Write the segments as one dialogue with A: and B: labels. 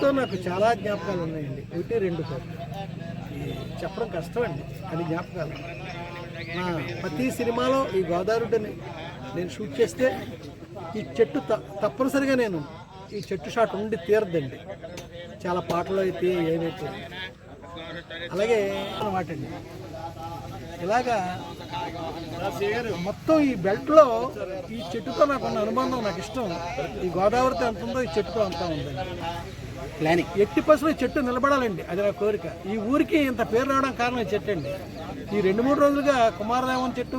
A: చెట్టుతో నాకు చాలా జ్ఞాపకాలు ఉన్నాయండి. ఒకటి రెండు కాదు, చెప్పడం కష్టం అండి అది జ్ఞాపకాలు. నా ప్రతి సినిమాలో ఈ గోదావరిని నేను షూట్ చేస్తే ఈ చెట్టు తప్పనిసరిగా నేను ఈ చెట్టు షాట్ ఉండి తీరద్దండి. చాలా పాటలు అయితే ఏమైతే అలాగే అన్నమాట అండి. ఇలాగా మొత్తం ఈ బెల్ట్లో ఈ చెట్టుతో నాకున్న అనుబంధం, నాకు ఇష్టం. ఈ గోదావరితో ఎంత ఉందో ఈ చెట్టుతో అంతా ఉందండి. ప్లానింగ్ ఎట్టి పసులు ఈ చెట్టు నిలబడాలండి, అది నా కోరిక. ఈ ఊరికి ఇంత పేరు రావడం కారణం ఈ చెట్టు అండి. ఈ 2-3 రోజులుగా కుమారదేవన్ చెట్టు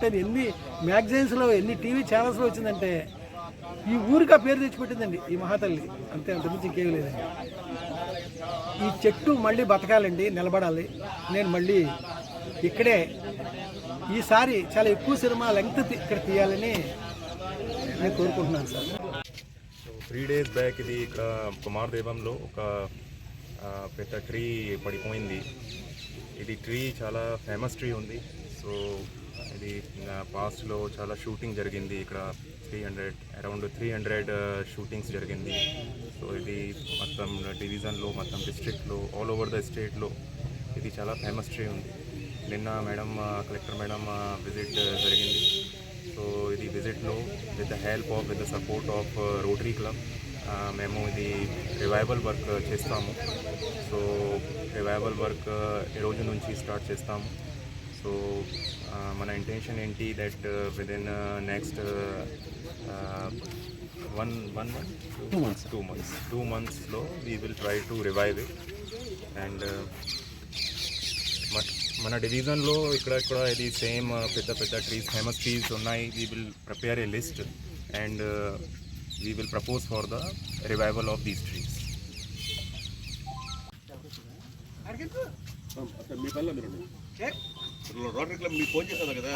A: అని ఎన్ని మ్యాగజైన్స్లో ఎన్ని టీవీ ఛానల్స్లో వచ్చిందంటే ఈ ఊరికి ఆ పేరు తెచ్చిపెట్టిందండి ఈ మహాతల్లి. అంతే, అంతకుమించి ఇంకేమీ లేదండి. ఈ చెట్టు మళ్ళీ బతకాలండి, నిలబడాలి. నేను మళ్ళీ ఇక్కడే ఈసారి చాలా ఎక్కువ సినిమా లెంగ్త్ ఇక్కడ తీయాలని నేను కోరుకుంటున్నాను సార్.
B: 3 days బ్యాక్ ఇది ఇక్కడ కుమారదేవంలో ఒక పెద్ద ట్రీ పడిపోయింది. ఇది ట్రీ చాలా ఫేమస్ ట్రీ ఉంది. సో ఇది పాస్ట్లో చాలా షూటింగ్ జరిగింది ఇక్కడ. అరౌండ్ 300 షూటింగ్స్ జరిగింది. సో ఇది మొత్తం డివిజన్లో, మొత్తం డిస్ట్రిక్ట్లో, ఆల్ ఓవర్ ద స్టేట్లో ఇది చాలా ఫేమస్ ట్రీ ఉంది. నిన్న మేడం, కలెక్టర్ మేడం విజిట్ జరిగింది. సో ఇది విజిట్లో with the support of rotary club మేము ఇది రివైవల్ వర్క్ చేస్తాము. సో రివైవల్ వర్క్ ఈ రోజు నుంచి స్టార్ట్ చేస్తాము. సో మన ఇంటెన్షన్ ఏంటి దట్ విదిన్ నెక్స్ట్ 2 monthsలో we will try to revive it. And మన డివిజన్లో ఇక్కడ ఇది సేమ్ పెద్ద ట్రీస్, ఫేమస్ ట్రీస్ ఉన్నాయి. We will prepare a list and we will propose for the revival of these trees.
C: Rotary club మీకు phone చేస్తారు కదా,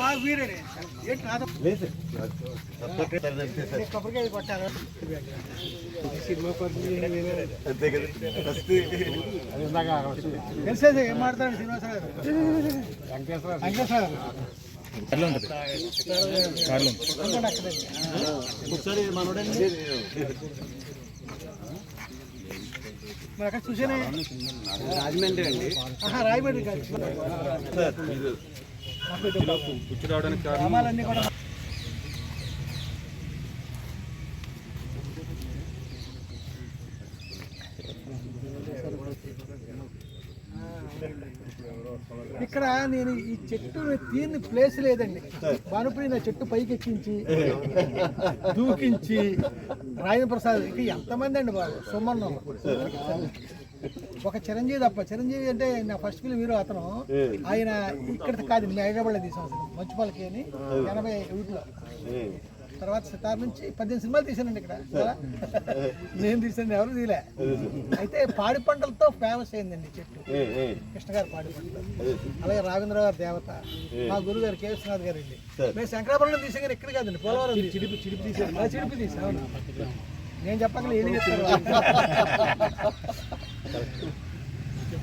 A: తెలిసేది ఏం మాట్లాడు శ్రీనివాసరావు ఒకసారి మనోడండి మరి అక్కడ చూసానే రాజమండ్రి అండి. రాయమండ్రి కాదు గ్రామాలన్నీ కూడా ఇక్కడ నేను ఈ చెట్టు తీరిని ప్లేస్ లేదండి. భానుప్రియ నా చెట్టు పైకి ఎక్కించి దూకించి రాజేంద్ర ప్రసాద్ ఇక ఎంతమంది అండి బాబు, సుమన్నం ఒక చిరంజీవి తప్ప. చిరంజీవి అంటే నా ఫస్ట్ ఫిల్మ్ హీరో అతను. ఆయన ఇక్కడ కాదు, మేము హైదరాబాద్లో తీసాం మంచుపాలకి అని 81లో. తర్వాత సితార్ నుంచి 18 సినిమాలు తీసానండి ఇక్కడ. నేను తీసాను, ఎవరు తీలే. అయితే పాడి పంటలతో ఫేమస్ అయిందండి చెట్టు, కృష్ణ గారు పాడి పంటలు. అలాగే రాఘవేంద్ర గారు దేవత, మా గురువు గారు కె విశ్వనాథ్ గారు అండి. మేము శంకరాపురంలో తీసాం కానీ ఇక్కడ కాదండి, పోలవరం చిడిపి తీసాను. నేను చెప్పగలను ఏం చెప్తారు.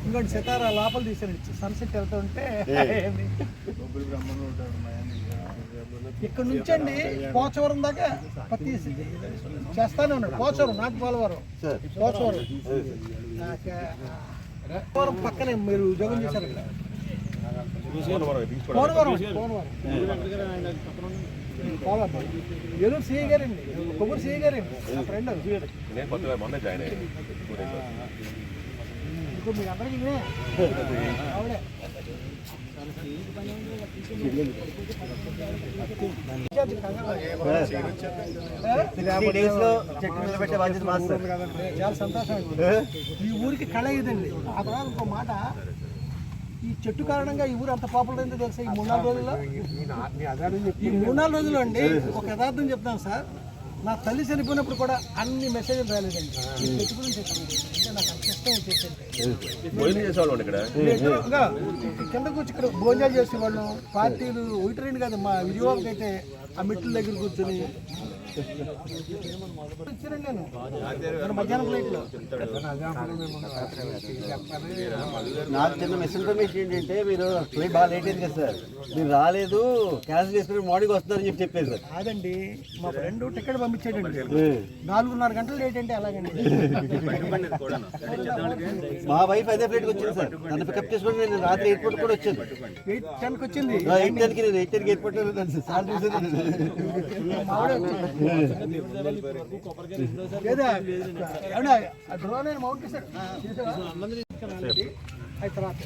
A: ఇంకోటి సితారా లోపల తీసానండి, సన్సెట్ వెళ్తూ ఉంటే. ఇక్కడ నుంచి అండి పోచవరం దాకా ప్రతి చేస్తానే ఉన్నాడు. పోచవరం, నాకు పోలవరం, పోలవరం పక్కనే మీరు ఉద్యోగం చేశారు ఇక్కడ. పోలవరం ఏలూరు సిఐ గారండి, కొబ్బరి సిఐ గారండి, నా ఫ్రెండ్. ఇప్పుడు మీకు అందరికీ ఆవిడే చాలా సంతోషం. ఈ ఊరికి కళ ఇదండి. ఆ తర్వాత ఇంకో మాట, ఈ చెట్టు కారణంగా ఈ ఊరు అంత పాపులర్ అయిందో తెలుసా ఈ 3-4 రోజుల్లో. ఈ 3-4 రోజుల్లో అండి ఒక యథార్థం చెప్తాను సార్, నా తల్లి చనిపోయినప్పుడు కూడా అన్ని మెసేజ్లు రాలేదండి. ఈ చెట్టు గురించి అంటే నాకు అంత ఇష్టం వచ్చేసింది. కిందకు వచ్చి ఇక్కడ భోజనాలు చేసేవాళ్ళం. పార్టీలు 1-2 కాదు, మా విజయవాడకి అయితే ఆ మెట్ల దగ్గర కూర్చొని ఇచ్చానండి నేను మన మధ్యాహ్నం ఫ్లైట్లో.
D: నాకు చిన్న మిస్ఇన్ఫర్మేషన్ ఏంటంటే మీరు ఫ్లైట్ బాగా లేట్ అయింది కదా సార్, మీరు రాలేదు క్యాన్సిల్ చేసుకుని మార్నింగ్ వస్తున్నారని చెప్పారు సార్.
A: కాదండి, మా ఫ్రెండ్ టికెట్ పంపించాడండి, 4:30 గంటలు లేట్ అంటే అలాగండి.
D: మా వైఫ్ అదే ఫ్లైట్కి వచ్చింది సార్, నన్ను పికప్ చేసుకుని నేను రాత్రి ఎయిర్పోర్ట్ కూడా వచ్చాను.
A: 8:10కి వచ్చింది.
D: 8:10కి నేను 8:10కి ఎయిర్పోర్ట్ సార్ చూసాను.
A: లేదా ఏమన్నా ఆ డ్రోన్ అయినా మౌంట్ చేశాడు అది తర్వాత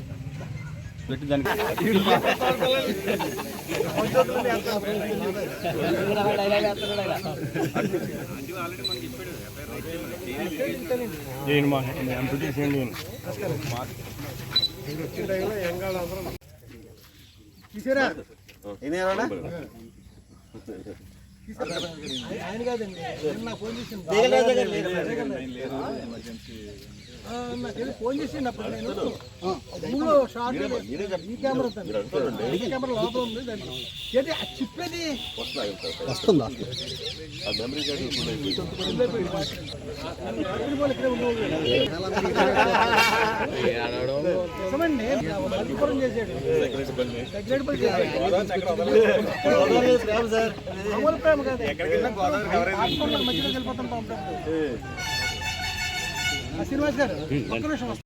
A: తీసారా ఆయన కాదండి, నాకు ఫోన్ చేసింది. నాకు ఏదో ఫోన్ చేసిండి అప్పుడు నేను రూమ్లో షార్ట్ ఈ కెమెరా ఈ కెమెరా లోపల ఉంది. దానికి ఏంటి ఆ చిప్ ఏది
D: వస్తుందా?
A: నిజమండి, మల్టీపురం చేశాడు, సెక్రెటరీ పని చేశాడు. మామూలు ప్రేమ కాదు, మధ్యలోకి వెళ్ళిపోతాం. శ్రీనివాస్ గారు ఒక్క నిమిషం